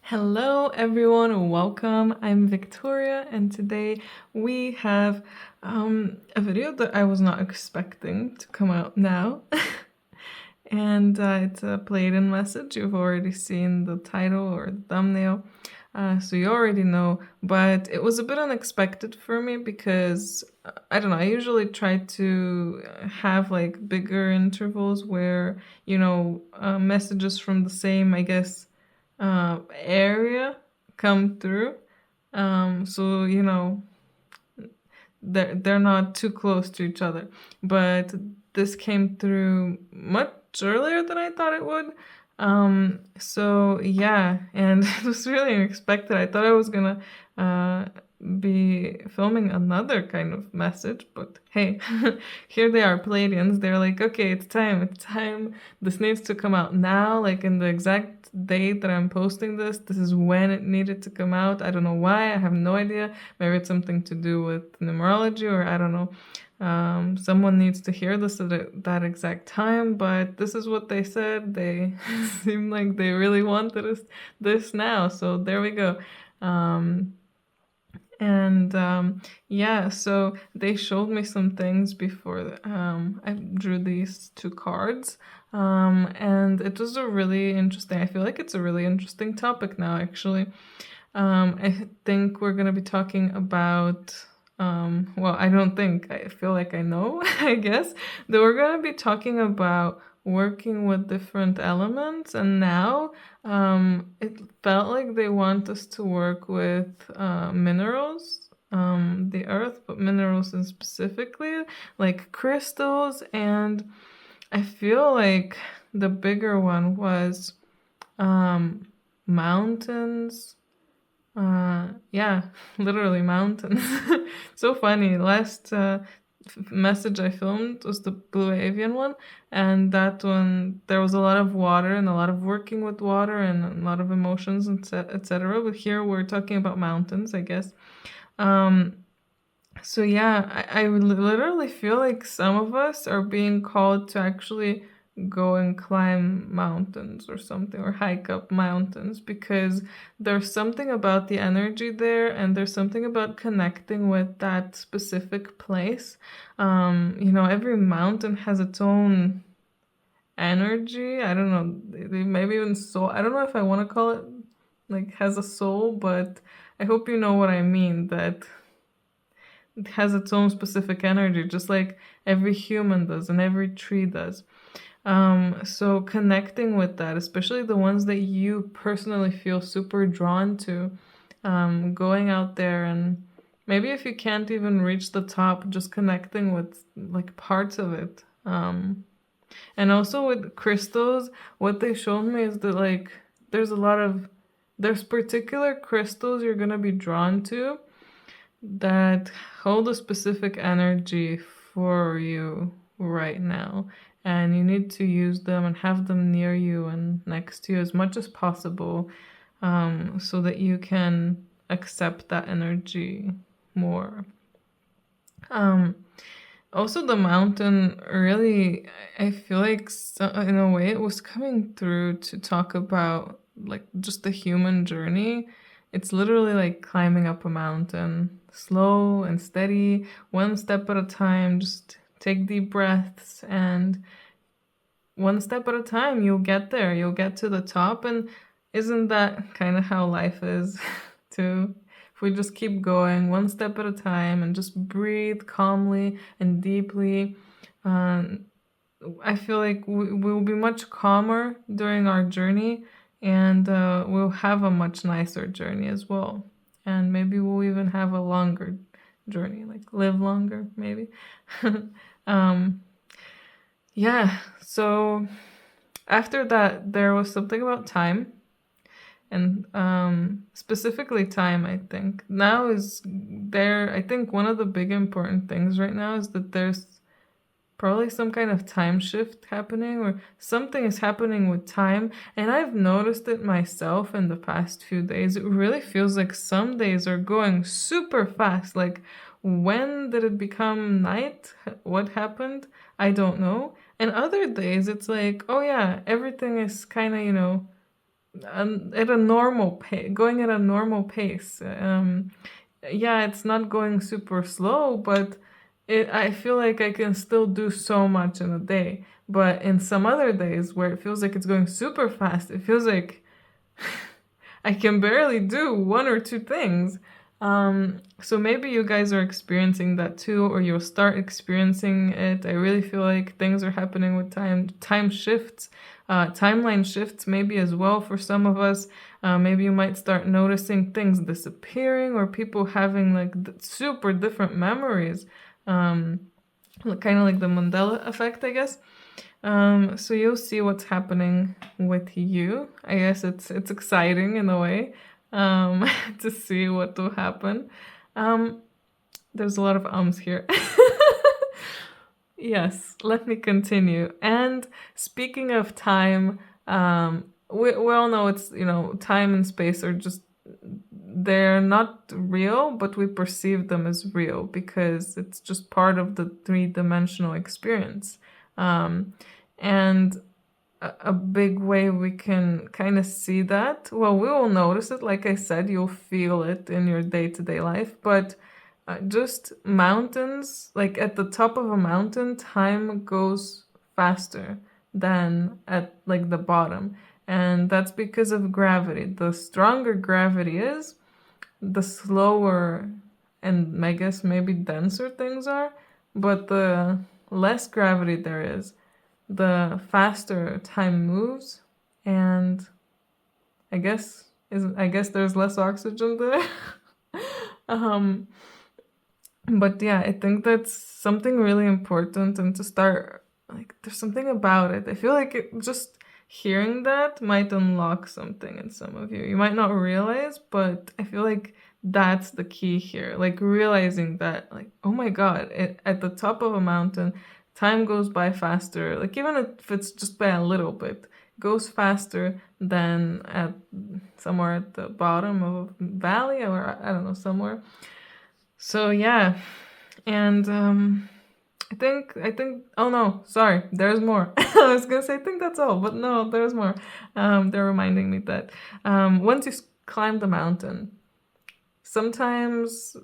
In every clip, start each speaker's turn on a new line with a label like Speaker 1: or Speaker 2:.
Speaker 1: Hello, everyone. Welcome. I'm Victoria, and today we have a video that I was not expecting to come out now. And it's a Pleiadian message. You've already seen the title or the thumbnail, so you already know. But it was a bit unexpected for me because I don't know. I usually try to have like bigger intervals where messages from the same, I guess, area come through. So they're not too close to each other. But this came through much earlier than I thought it would. So yeah, and it was really unexpected. I thought I was gonna be filming another kind of message, but hey, here they are, Palladians. They're like, okay, it's time. This needs to come out now, like in the exact date that I'm posting this. This is when it needed to come out. I don't know why. I have no idea. Maybe it's something to do with numerology, or I don't know. Someone needs to hear this at that exact time, but this is what they said. They seem like they really wanted this now, so there we go. Yeah, so they showed me some things before I drew these two cards. And it was a really interesting, I feel like it's a really interesting topic now, actually. I think we're going to be talking about, well, I don't think, I feel like I know, I guess, that we're going to be talking about working with different elements. And now it felt like they want us to work with minerals, the earth, but minerals in specifically, like crystals. And I feel like the bigger one was mountains. Yeah, literally mountains. So funny. Last message I filmed was the blue avian one, and that one there was a lot of water and a lot of working with water and a lot of emotions and etc. But here we're talking about mountains, I guess. So yeah, I literally feel like some of us are being called to actually go and climb mountains or something, or hike up mountains, because there's something about the energy there, and there's something about connecting with that specific place. Every mountain has its own energy. I don't know, maybe even soul. I don't know if I want to call it like has a soul, but I hope you know what I mean, that it has its own specific energy, just like every human does and every tree does. So connecting with that, especially the ones that you personally feel super drawn to, going out there, and maybe if you can't even reach the top, just connecting with like parts of it. And also with crystals, what they showed me is that like there's particular crystals you're gonna be drawn to that hold a specific energy for you right now, and you need to use them and have them near you and next to you as much as possible, so that you can accept that energy more. Also, the mountain really, I feel like in a way it was coming through to talk about like just the human journey. It's literally like climbing up a mountain, slow and steady, one step at a time. Just take deep breaths, and one step at a time, you'll get there. You'll get to the top. And isn't that kind of how life is, too? If we just keep going one step at a time and just breathe calmly and deeply, I feel like we will be much calmer during our journey, and we'll have a much nicer journey as well. And maybe we'll even have a longer journey, like live longer, maybe. um, yeah, so after that, there was something about time, and specifically time, I think. Now is there, I think one of the big important things right now is that there's probably some kind of time shift happening, or something is happening with time. And I've noticed it myself in the past few days. It really feels like some days are going super fast. Like, when did it become night? What happened? I don't know. And other days it's like, oh yeah, everything is kind of, at a normal pace, going at a normal pace. Yeah, it's not going super slow, but I feel like I can still do so much in a day. But in some other days where it feels like it's going super fast, it feels like I can barely do one or two things. So maybe you guys are experiencing that too, or you'll start experiencing it. I really feel like things are happening with time shifts, timeline shifts, maybe as well for some of us. Maybe you might start noticing things disappearing or people having like super different memories. Kind of like the Mandela effect, I guess. So you'll see what's happening with you. I guess it's exciting in a way, to see what will happen. Um, there's a lot of ums here. Yes, let me continue. And speaking of time, we all know it's, time and space are just, they're not real, but we perceive them as real because it's just part of the three-dimensional experience. And a big way we can kind of see that, well, we will notice it. Like I said, you'll feel it in your day-to-day life, but just mountains, like at the top of a mountain, time goes faster than at like the bottom. And that's because of gravity. The stronger gravity is, the slower and I guess maybe denser things are, but the less gravity there is, the faster time moves, and I guess there's less oxygen there. um, but yeah, I think that's something really important, and to start, like, there's something about it. I feel like just hearing that might unlock something in some of you. You might not realize, but I feel like that's the key here. Like realizing that, like, oh my God, at the top of a mountain, time goes by faster. Like even if it's just by a little bit, goes faster than at somewhere at the bottom of a valley, or I don't know, somewhere. So yeah, and I think oh no, sorry, there's more. I was gonna say I think that's all, but no, there's more. They're reminding me that once you climb the mountain, sometimes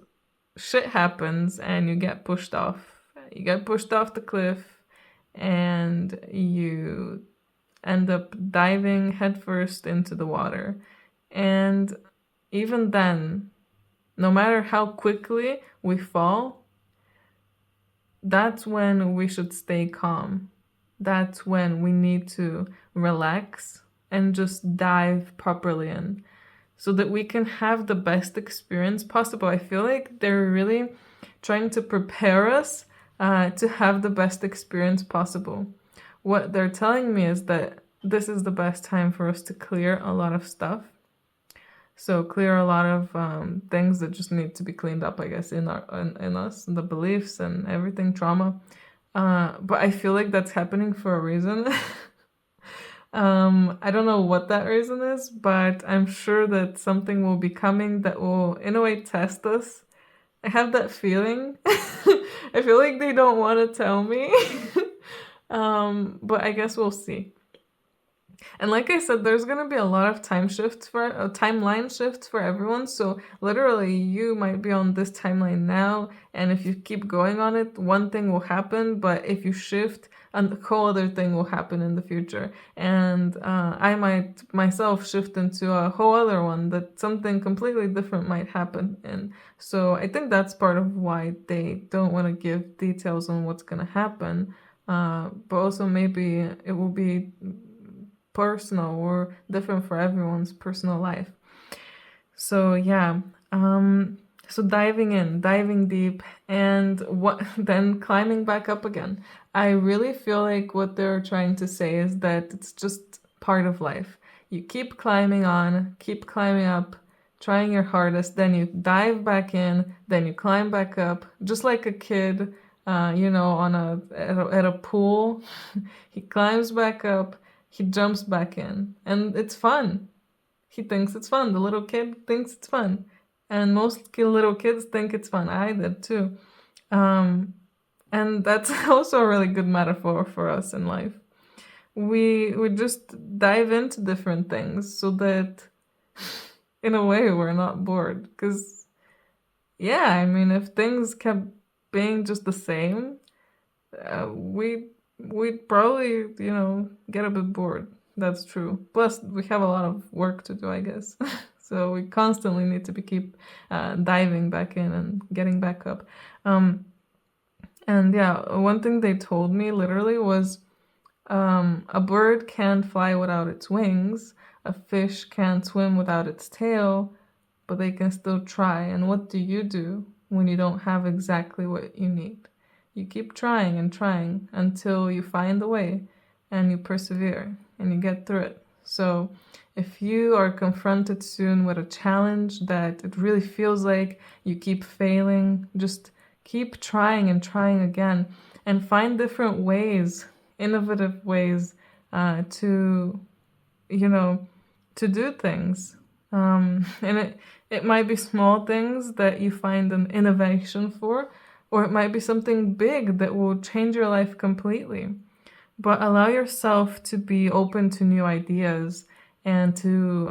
Speaker 1: shit happens and you get pushed off. You get pushed off the cliff and you end up diving headfirst into the water. And even then, no matter how quickly we fall, that's when we should stay calm. That's when we need to relax and just dive properly in so that we can have the best experience possible. I feel like they're really trying to prepare us to have the best experience possible. What they're telling me is that this is the best time for us to clear a lot of stuff. So clear a lot of things that just need to be cleaned up, I guess, in us, the beliefs and everything, trauma. But I feel like that's happening for a reason. I don't know what that reason is, but I'm sure that something will be coming that will, in a way, test us. I have that feeling. I feel like they don't want to tell me. But I guess we'll see. And like I said, there's gonna be a lot of timeline shifts for everyone. So literally, you might be on this timeline now, and if you keep going on it, one thing will happen. But if you shift, a whole other thing will happen in the future. And I might myself shift into a whole other one that something completely different might happen. And so I think that's part of why they don't want to give details on what's gonna happen. But also maybe it will be personal or different for everyone's personal life. So yeah, so diving deep, and what then climbing back up again. I really feel like what they're trying to say is that it's just part of life. You keep climbing on, keep climbing up, trying your hardest, then you dive back in, then you climb back up, just like a kid, on at a pool. He climbs back up, he jumps back in, and it's fun. He thinks it's fun. The little kid thinks it's fun. And most little kids think it's fun. I did too. And that's also a really good metaphor for us in life. we just dive into different things so that in a way we're not bored. Because yeah, I mean, if things kept being just the same, we'd probably, get a bit bored. That's true. Plus, we have a lot of work to do, I guess. So we constantly need to keep diving back in and getting back up. Um, and yeah, one thing they told me literally was a bird can't fly without its wings, a fish can't swim without its tail, but they can still try. And what do when you don't have exactly what you need? You keep trying and trying until you find the way and you persevere and you get through it. So, if you are confronted soon with a challenge that it really feels like you keep failing, just keep trying and trying again and find different ways, innovative ways to, you know, to do things. And it might be small things that you find an innovation for, or it might be something big that will change your life completely. But allow yourself to be open to new ideas and to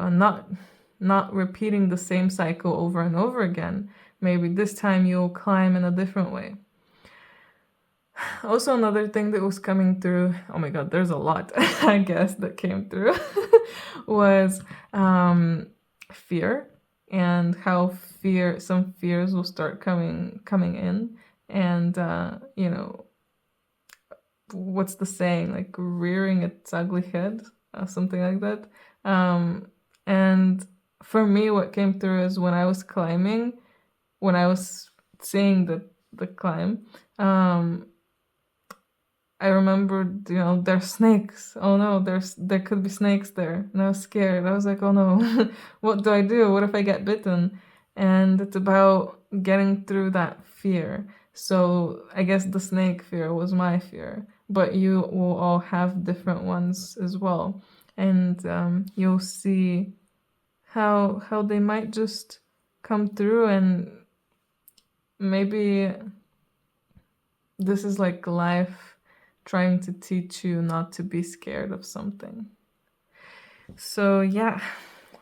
Speaker 1: not repeating the same cycle over and over again. Maybe this time you'll climb in a different way. Also, another thing that was coming through, oh my god, there's a lot, I guess, that came through, was fear, and how some fears will start coming in. And, what's the saying? Like rearing its ugly head, something like that. And for me, what came through is when I was climbing, when I was seeing the climb, I remembered, there's snakes. Oh no, there could be snakes there. And I was scared. I was like, oh no, what do I do? What if I get bitten? And it's about getting through that fear. So I guess the snake fear was my fear, but you will all have different ones as well. And you'll see how they might just come through, and maybe this is like life trying to teach you not to be scared of something. So yeah,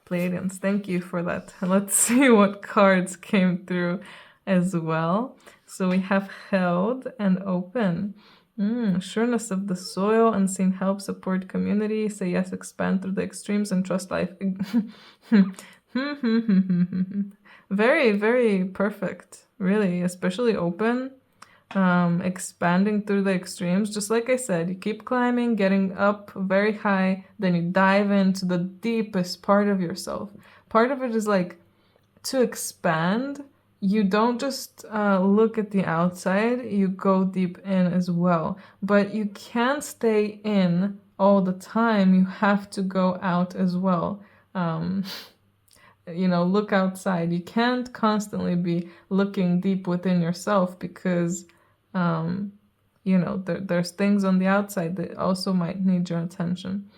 Speaker 1: Pleiadians, thank you for that. Let's see what cards came through as well. So we have held and open. Sureness of the soil, unseen help, support community, say yes, expand through the extremes, and trust life. Very, very perfect, really, especially open. Expanding through the extremes. Just like I said, you keep climbing, getting up very high, then you dive into the deepest part of yourself. Part of it is like to expand. You don't just look at the outside, you go deep in as well. But you can't stay in all the time, you have to go out as well. Look outside. You can't constantly be looking deep within yourself, because there's things on the outside that also might need your attention.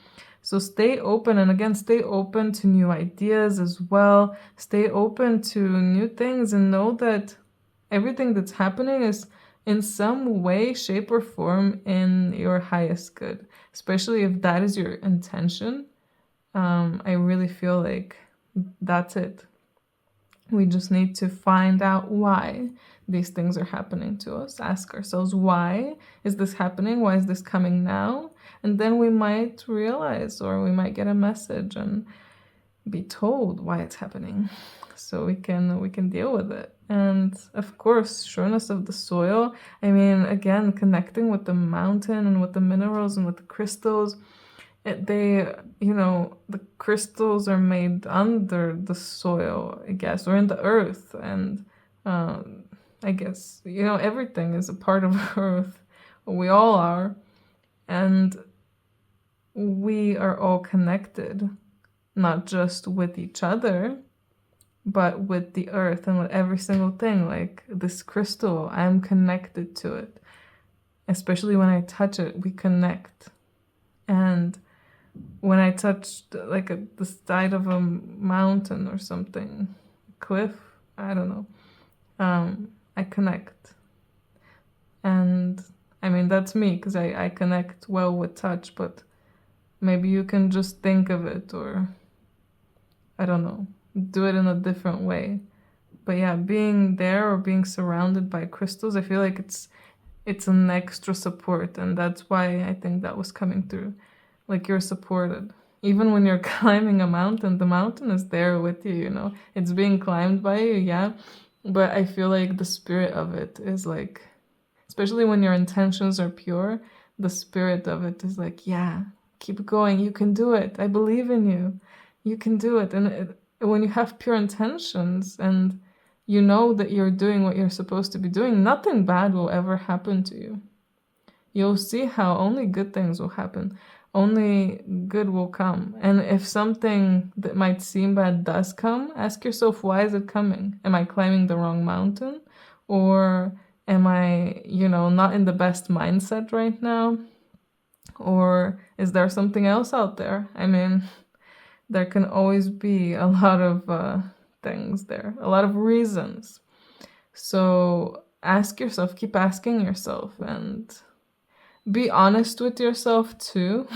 Speaker 1: So stay open, and again, stay open to new ideas as well. Stay open to new things, and know that everything that's happening is in some way, shape, or form in your highest good, especially if that is your intention. I really feel like that's it. We just need to find out why these things are happening to us. Ask ourselves, why is this happening? Why is this coming now? And then we might realize, or we might get a message and be told why it's happening, so we can deal with it. And of course, sureness of the soil. I mean, again, connecting with the mountain and with the minerals and with the crystals. The crystals are made under the soil, I guess, or in the earth. And I guess, everything is a part of earth. We all are. And we are all connected, not just with each other, but with the earth and with every single thing. Like this crystal, I'm connected to it. Especially when I touch it, we connect. And when I touched like the side of a mountain or something, cliff, I don't know, I connect. And I mean, that's me, because I connect well with touch, but Maybe you can just think of it, or I don't know, do it in a different way. But yeah, being there or being surrounded by crystals, I feel like it's an extra support, and that's why I think that was coming through. Like you're supported. Even when you're climbing a mountain, the mountain is there with you, you know. It's being climbed by you, yeah. But I feel like the spirit of it is like, especially when your intentions are pure, the spirit of it is like, yeah, keep going. You can do it. I believe in you. You can do it. And when you have pure intentions and you know that you're doing what you're supposed to be doing, nothing bad will ever happen to you. You'll see how only good things will happen. Only good will come. And if something that might seem bad does come, ask yourself, why is it coming? Am I climbing the wrong mountain? Or am I, not in the best mindset right now? Or is there something else out there? I mean, there can always be a lot of things there, a lot of reasons. So ask yourself, keep asking yourself, and be honest with yourself too.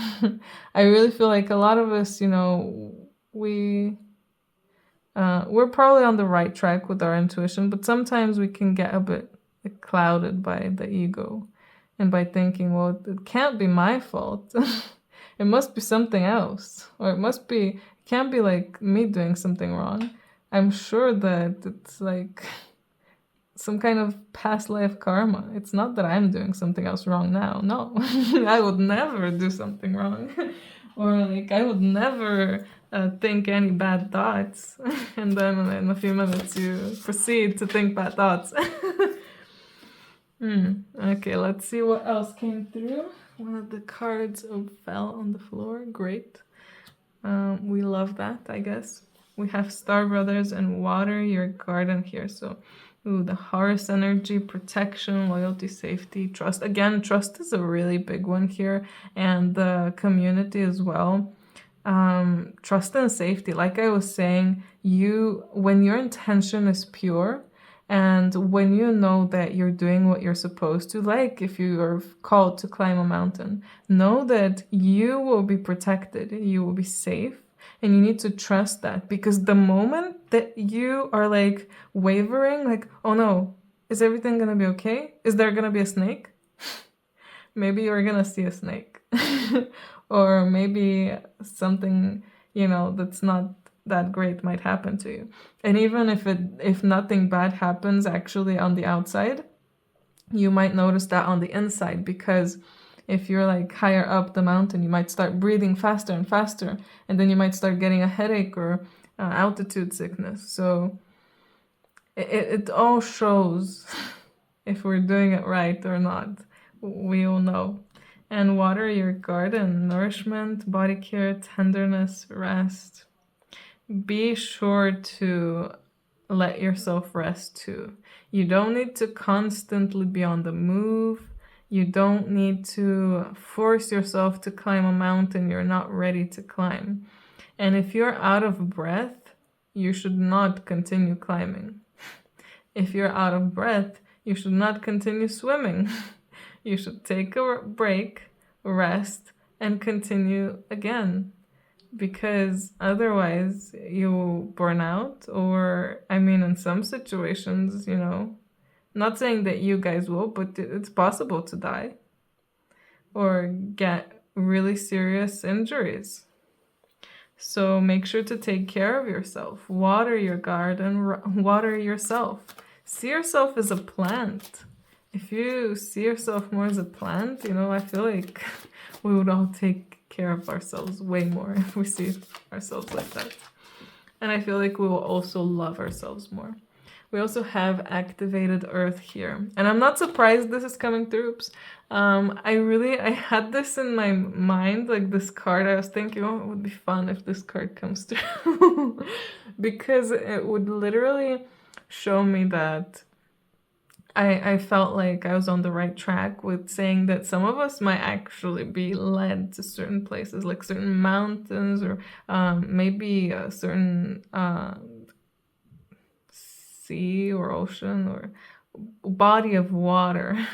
Speaker 1: I really feel like a lot of us, we we're probably on the right track with our intuition, but sometimes we can get a bit clouded by the ego and by thinking, well, it can't be my fault. It must be something else, or it can't be like me doing something wrong. I'm sure that it's like some kind of past life karma. It's not that I'm doing something else wrong now. No, I would never do something wrong. Or like I would never think any bad thoughts. And then in a few minutes you proceed to think bad thoughts. Okay, let's see what else came through. One of the cards fell on the floor. Great. We love that, I guess. We have Star Brothers and Water Your Garden here. So, the Horus energy, protection, loyalty, safety, trust. Again, trust is a really big one here, and the community as well. Trust and safety. Like I was saying, when your intention is pure, and when you know that you're doing what you're supposed to, like if you are called to climb a mountain, know that you will be protected, you will be safe, and you need to trust that. Because the moment that you are like wavering, like, oh no, is everything gonna be okay? Is there gonna be a snake? Maybe you're gonna see a snake. Or maybe something, that's not that great might happen to you. And even if nothing bad happens actually on the outside, you might notice that on the inside, because if you're like higher up the mountain, you might start breathing faster and faster, and then you might start getting a headache or altitude sickness. So it all shows if we're doing it right or not. We all know. And water your garden, nourishment, body care, tenderness, rest. Be sure to let yourself rest too. You don't need to constantly be on the move. You don't need to force yourself to climb a mountain you're not ready to climb. And if you're out of breath, you should not continue climbing. If you're out of breath, you should not continue swimming. You should take a break, rest, and continue again. Because otherwise you'll burn out, or, I mean, in some situations, not saying that you guys will, but it's possible to die or get really serious injuries. So make sure to take care of yourself. Water your garden, water yourself. See yourself as a plant. If you see yourself more as a plant, I feel like we would all take care of ourselves way more if we see ourselves like that. And I feel like we will also love ourselves more. We also have activated earth here. And I'm not surprised this is coming through. Oops. I had this in my mind, like this card. I was thinking, oh, it would be fun if this card comes through. Because it would literally show me that I felt like I was on the right track with saying that some of us might actually be led to certain places, like certain mountains, or maybe a certain sea or ocean or body of water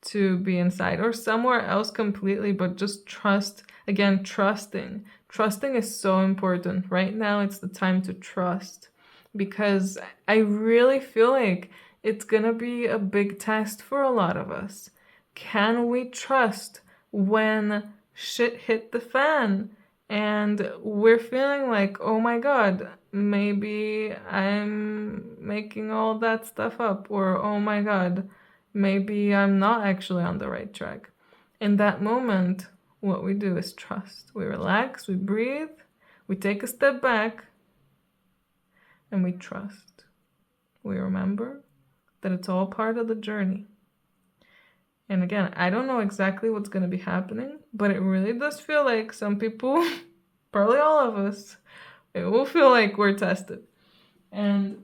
Speaker 1: to be inside, or somewhere else completely, but just trust Again, trusting. Trusting is so important. Right now, it's the time to trust, because I really feel like it's gonna be a big test for a lot of us. Can we trust when shit hit the fan and we're feeling like, oh my god, maybe I'm making all that stuff up, or oh my god, maybe I'm not actually on the right track? In that moment, what we do is trust. We relax, we breathe, we take a step back, and we trust. We remember that it's all part of the journey. And again, I don't know exactly what's going to be happening, but it really does feel like some people, probably all of us, it will feel like we're tested. And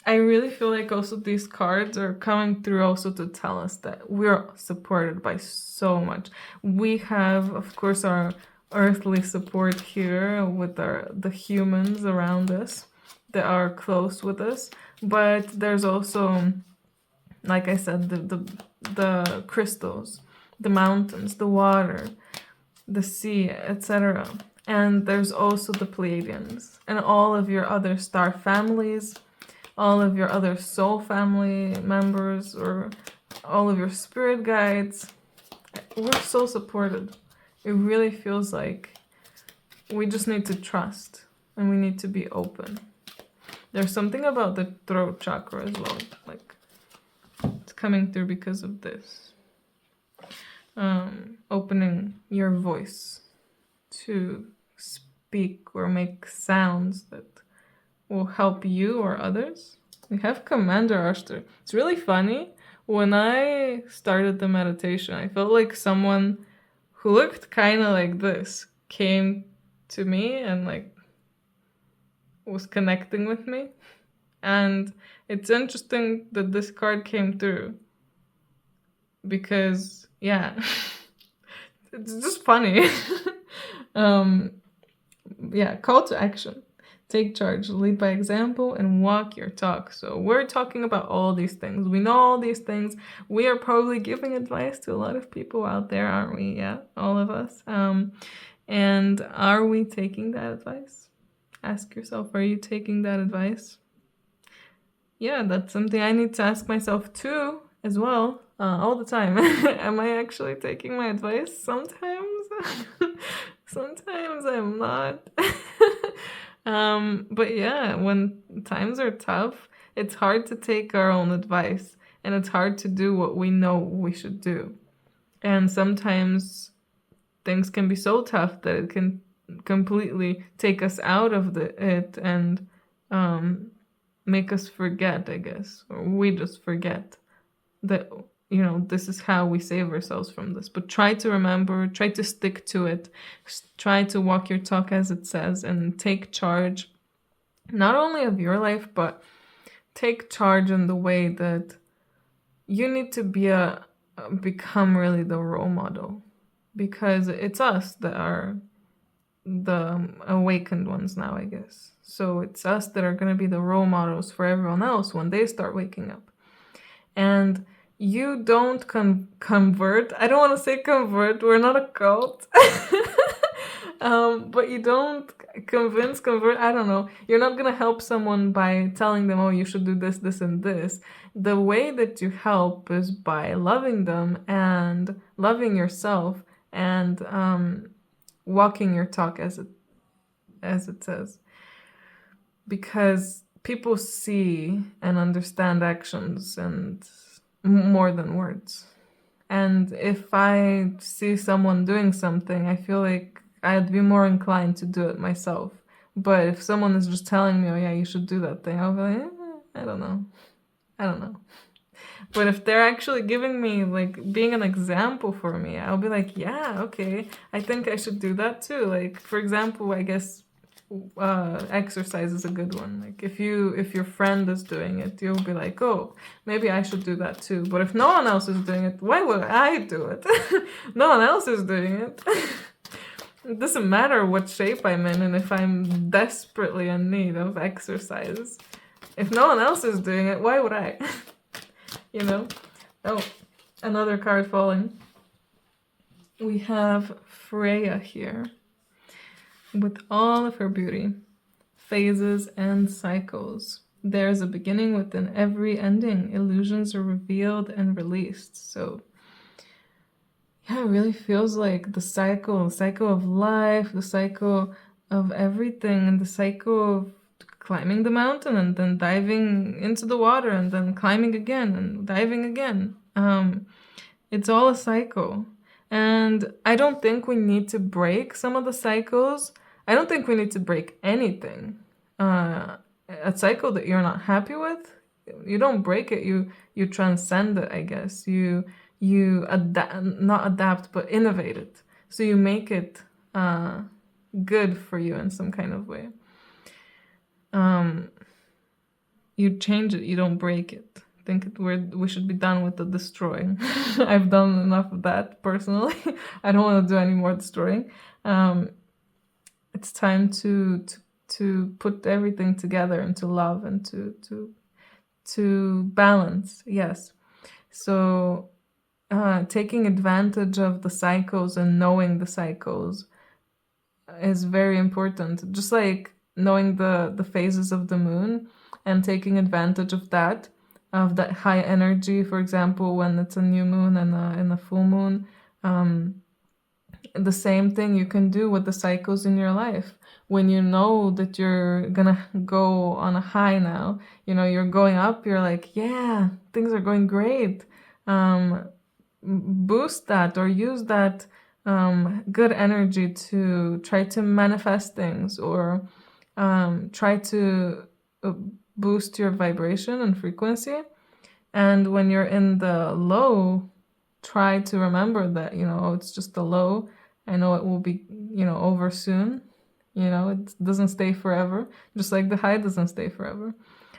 Speaker 1: I really feel like also these cards are coming through also to tell us that we're supported by so much. We have, of course, our earthly support here with the humans around us that are close with us, but there's also, like I said, the crystals, the mountains, the water, the sea, etc. And there's also the Pleiadians and all of your other star families, all of your other soul family members, or all of your spirit guides. We're so supported. It really feels like we just need to trust and we need to be open. There's something about the throat chakra as well, like it's coming through because of this. Opening your voice to speak or make sounds that will help you or others. We have Commander Ashtar. It's really funny. When I started the meditation, I felt like someone who looked kind of like this came to me and like was connecting with me. And it's interesting that this card came through because, yeah, it's just funny. Yeah, call to action. Take charge, lead by example, and walk your talk. So we're talking about all these things. We know all these things. We are probably giving advice to a lot of people out there, aren't we? Yeah, all of us. And are we taking that advice? Ask yourself, are you taking that advice? Yeah, that's something I need to ask myself too, as well, all the time. Am I actually taking my advice? Sometimes. Sometimes I'm not. But yeah, when times are tough, it's hard to take our own advice and it's hard to do what we know we should do. And sometimes things can be so tough that it can completely take us out of it and make us forget, I guess, or we just forget that, you know, this is how we save ourselves from this. But try to remember, try to stick to it, try to walk your talk as it says, and take charge, not only of your life, but take charge in the way that you need to become really the role model, because it's us that are the awakened ones now, I guess. So it's us that are going to be the role models for everyone else when they start waking up. And you don't convert. I don't want to say convert. We're not a cult. But you don't convert. I don't know. You're not going to help someone by telling them, oh, you should do this, this, and this. The way that you help is by loving them and loving yourself and walking your talk as it says. Because people see and understand actions and more than words. And if I see someone doing something, I feel like I'd be more inclined to do it myself. But if someone is just telling me, oh yeah, you should do that thing, I'll be like, I don't know. But if they're actually giving me, like, being an example for me, I'll be like, yeah, okay, I think I should do that too. Like, for example, I guess exercise is a good one. Like if your friend is doing it, you'll be like, oh, maybe I should do that too. But if no one else is doing it, why would I do it? No one else is doing it. It doesn't matter what shape I'm in and if I'm desperately in need of exercise. If no one else is doing it, why would I? You know? Oh, another card falling. We have Freya here with all of her beauty, phases, and cycles. There's a beginning within every ending. Illusions are revealed and released. So, yeah, it really feels like the cycle of life, the cycle of everything, and the cycle of climbing the mountain and then diving into the water and then climbing again and diving again. It's all a cycle. And I don't think we need to break some of the cycles. I don't think we need to break anything. A cycle that you're not happy with, you don't break it. You transcend it, I guess. You adapt, not adapt, but innovate it. So you make it good for you in some kind of way. You change it. You don't break it. I think we should be done with the destroying. I've done enough of that personally. I don't want to do any more destroying. It's time to put everything together into love and to balance. Yes. So taking advantage of the cycles and knowing the cycles is very important. Just like knowing the phases of the moon and taking advantage of that high energy, for example, when it's a new moon and a full moon. The same thing you can do with the cycles in your life. When you know that you're gonna go on a high now, you're going up, you're like, yeah, things are going great. Boost that or use that good energy to try to manifest things or try to boost your vibration and frequency. And when you're in the low, try to remember that, it's just a low. I know it will be, over soon. It doesn't stay forever, just like the high doesn't stay forever.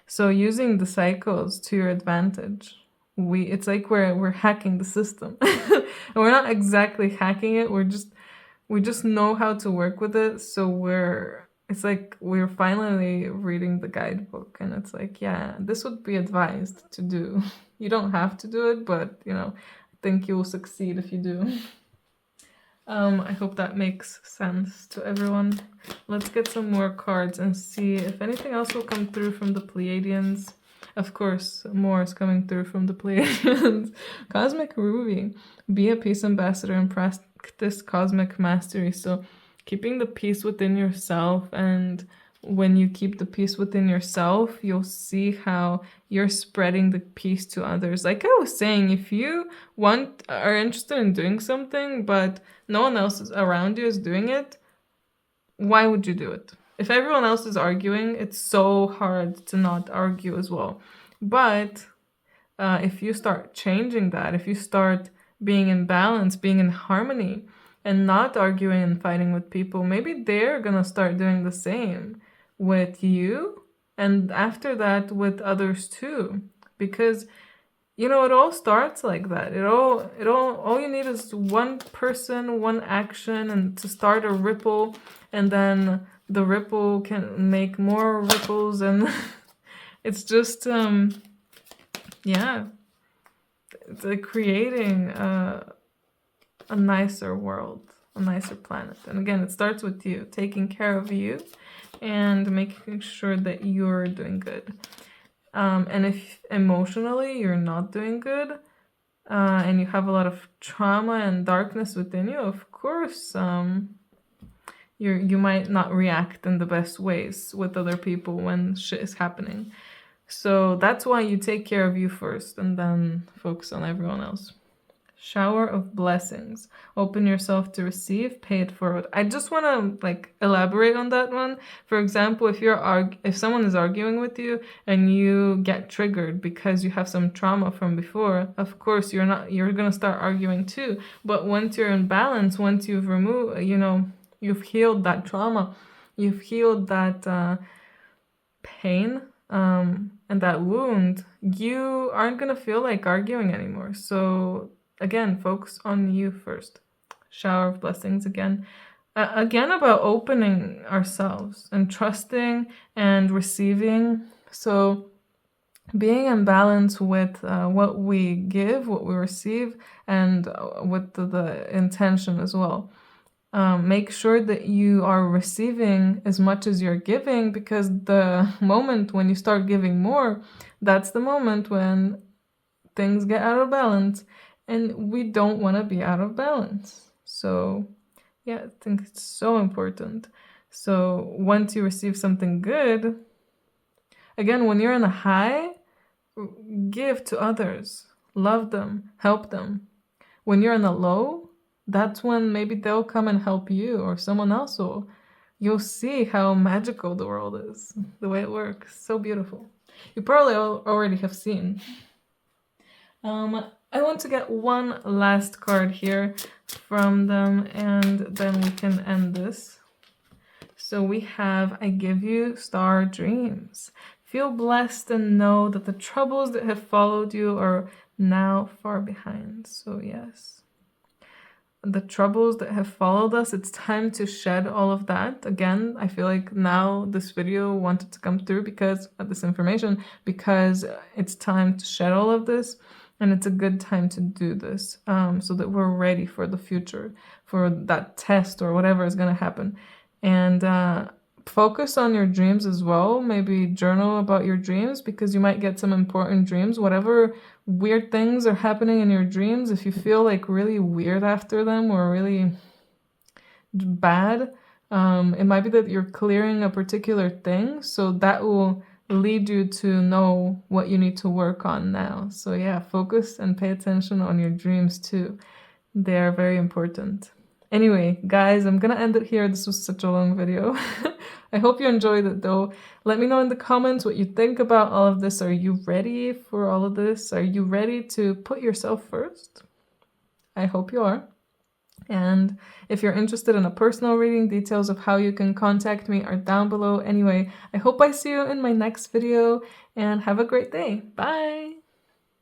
Speaker 1: So using the cycles to your advantage, it's like we're hacking the system. And we're not exactly hacking it. We just know how to work with it. So it's like we're finally reading the guidebook, and it's like, yeah, this would be advised to do. You don't have to do it, but I think you will succeed if you do. I hope that makes sense to everyone. Let's get some more cards and see if anything else will come through from the Pleiadians. Of course, more is coming through from the Pleiadians. Cosmic Ruby. Be a peace ambassador and practice cosmic mastery. So keeping the peace within yourself, and when you keep the peace within yourself, you'll see how you're spreading the peace to others. Like I was saying, if you are interested in doing something, but no one else around you is doing it, why would you do it? If everyone else is arguing, it's so hard to not argue as well. But if you start changing that, if you start being in balance, being in harmony, and not arguing and fighting with people, maybe they're gonna start doing the same with you, and after that with others too. Because it all starts like that. All you need is one person, one action, and to start a ripple, and then the ripple can make more ripples, and it's just yeah, it's like creating a nicer world, a nicer planet. And again, it starts with you, taking care of you and making sure that you're doing good. And if emotionally you're not doing good, and you have a lot of trauma and darkness within you, of course, you might not react in the best ways with other people when shit is happening. So that's why you take care of you first and then focus on everyone else. Shower of blessings. Open yourself to receive, pay it forward. I just want to elaborate on that one. For example, if someone is arguing with you and you get triggered because you have some trauma from before, of course you're going to start arguing too. But once you're in balance, once you've removed, you've healed that trauma, you've healed that pain, and that wound, you aren't going to feel like arguing anymore. So again, focus on you first. Shower of blessings again. Again, about opening ourselves and trusting and receiving. So being in balance with what we give, what we receive, and with the intention as well. Make sure that you are receiving as much as you're giving, because the moment when you start giving more, that's the moment when things get out of balance, and we don't want to be out of balance. So yeah, I think it's so important. So once you receive something good, again, when you're in a high, give to others, love them, help them. When you're in a low, that's when maybe they'll come and help you, or someone else will. You'll see how magical the world is, the way it works. So beautiful. You probably already have seen. I want to get one last card here from them, and then we can end this. So we have, I give you star dreams. Feel blessed and know that the troubles that have followed you are now far behind. So yes, the troubles that have followed us, it's time to shed all of that. Again, I feel like now this video wanted to come through because of this information, because it's time to shed all of this. And it's a good time to do this, so that we're ready for the future, for that test or whatever is going to happen. And focus on your dreams as well. Maybe journal about your dreams, because you might get some important dreams. Whatever weird things are happening in your dreams, if you feel like really weird after them or really bad, it might be that you're clearing a particular thing. So that will lead you to know what you need to work on now. So yeah, focus and pay attention on your dreams too. They are very important. Anyway, guys, I'm gonna end it here. This was such a long video. I hope you enjoyed it though. Let me know in the comments what you think about all of this. Are you ready for all of this? Are you ready to put yourself first? I hope you are. And if you're interested in a personal reading, details of how you can contact me are down below. Anyway, I hope I see you in my next video, and have a great day. Bye!